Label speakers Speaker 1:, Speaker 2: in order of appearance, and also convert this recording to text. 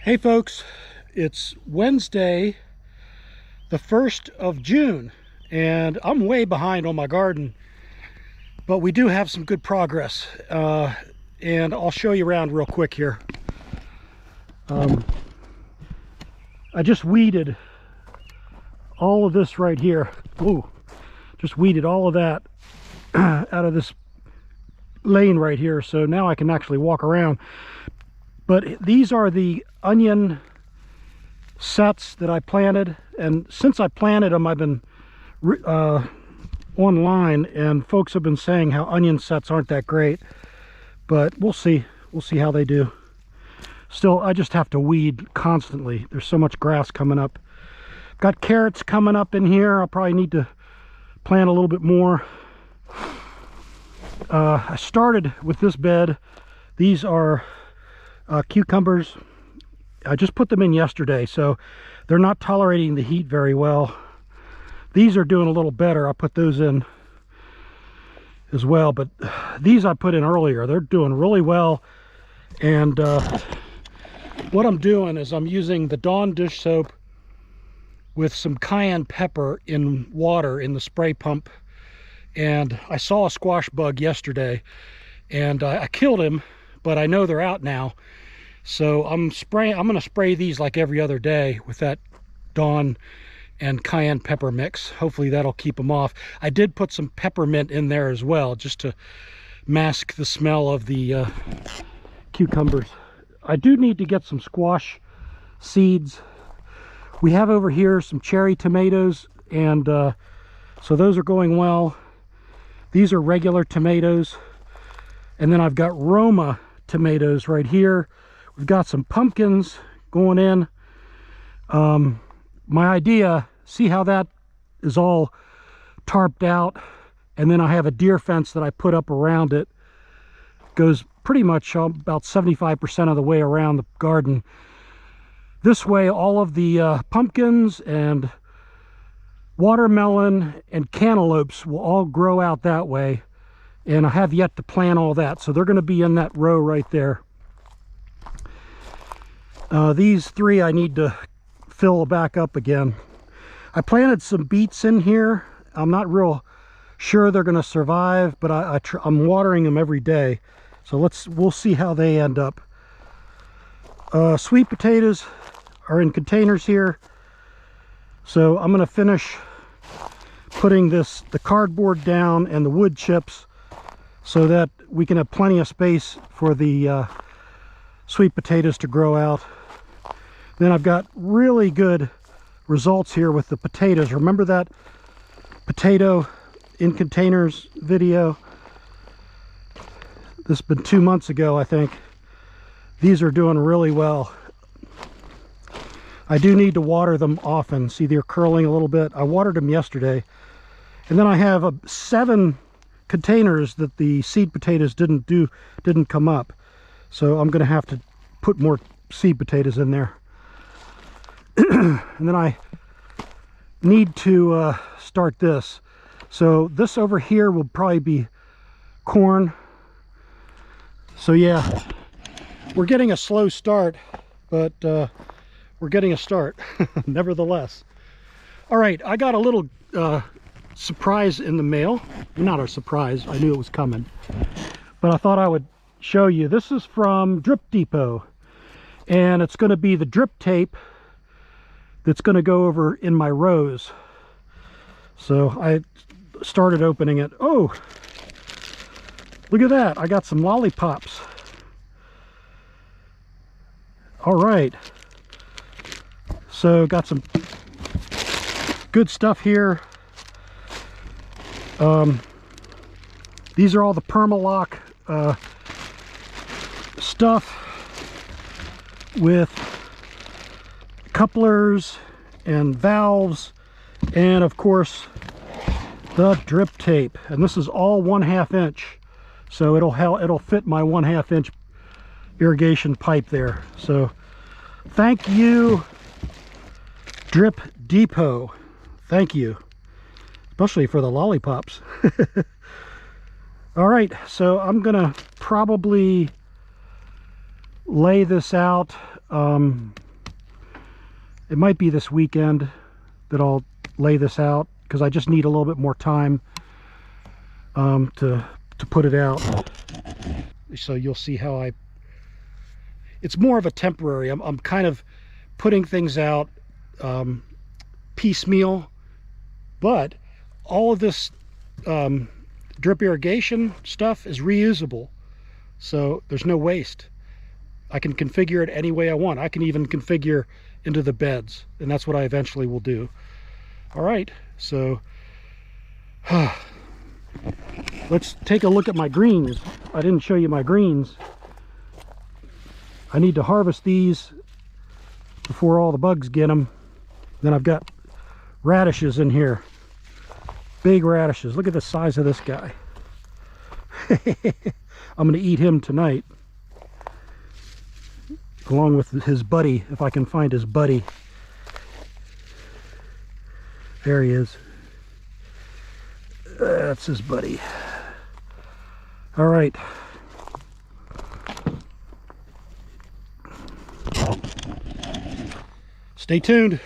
Speaker 1: Hey folks, it's Wednesday, the 1st of June, and I'm way behind on my garden, but we do have some good progress, and I'll show you around real quick here. I just weeded all of this right here. Ooh, just weeded all of that out of this lane right here, so now I can actually walk around. But these are the onion sets that I planted, and since I planted them, I've been online, and folks have been saying how onion sets aren't that great, but we'll see how they do. Still, I just have to weed constantly. There's so much grass coming up. Got carrots coming up in here. I'll probably need to plant a little bit more. I started with this bed. These are cucumbers. I just put them in yesterday, so they're not tolerating the heat very well. These are doing a little better. I put those in as well, but these I put in earlier. They're doing really well. And what I'm doing is I'm using the Dawn dish soap with some cayenne pepper in water in the spray pump. And I saw a squash bug yesterday, and I killed him, but I know they're out now. So I'm going to spray these like every other day with that Dawn and cayenne pepper mix. Hopefully that'll keep them off. I did put some peppermint in there as well, just to mask the smell of the cucumbers. I do need to get some squash seeds. We have over here some cherry tomatoes, and so those are going well. These are regular tomatoes, and then I've got Roma tomatoes right here. We've got some pumpkins going in. My idea, see how that is all tarped out, and then I have a deer fence that I put up around it. Goes pretty much about 75% of the way around the garden. This way all of the pumpkins and watermelon and cantaloupes will all grow out that way, and I have yet to plant all that, so they're going to be in that row right there. These three I need to fill back up again. I planted some beets in here. I'm not real sure they're going to survive, but I'm watering them every day, so we'll see how they end up. Sweet potatoes are in containers here, so I'm going to finish putting the cardboard down and the wood chips so that we can have plenty of space for the sweet potatoes to grow out. Then I've got really good results here with the potatoes. Remember that potato in containers video? This has been 2 months ago, I think. These are doing really well. I do need to water them often. See, they're curling a little bit. I watered them yesterday. And then I have 7 containers that the seed potatoes didn't come up. So I'm going to have to put more seed potatoes in there. And then I need to start this. So this over here will probably be corn. So yeah, we're getting a slow start, but we're getting a start nevertheless. All right, I got a little surprise in the mail. Not a surprise, I knew it was coming, but I thought I would show you. This is from Drip Depot, and it's going to be the drip tape that's going to go over in my rows. So I started opening it. Oh, look at that, I got some lollipops. All right, so got some good stuff here. These are all the Permalock stuff with couplers and valves, and of course the drip tape. And this is all 1/2 inch, so it'll fit my 1/2 inch irrigation pipe there. So thank you, Drip Depot. Thank you, especially for the lollipops. All right, so I'm gonna probably lay this out It might be this weekend that I'll lay this out, because I just need a little bit more time to put it out. So you'll see how it's more of a temporary. I'm kind of putting things out piecemeal, but all of this drip irrigation stuff is reusable, so there's no waste. I can configure it any way I want. I can even configure into the beds, and that's what I eventually will do. All right, so let's take a look at my greens. I didn't show you my greens. I need to harvest these before all the bugs get them. Then I've got radishes in here. Big radishes. Look at the size of this guy. I'm going to eat him tonight, along with his buddy, if I can find his buddy. There he is. That's his buddy. All right. Stay tuned.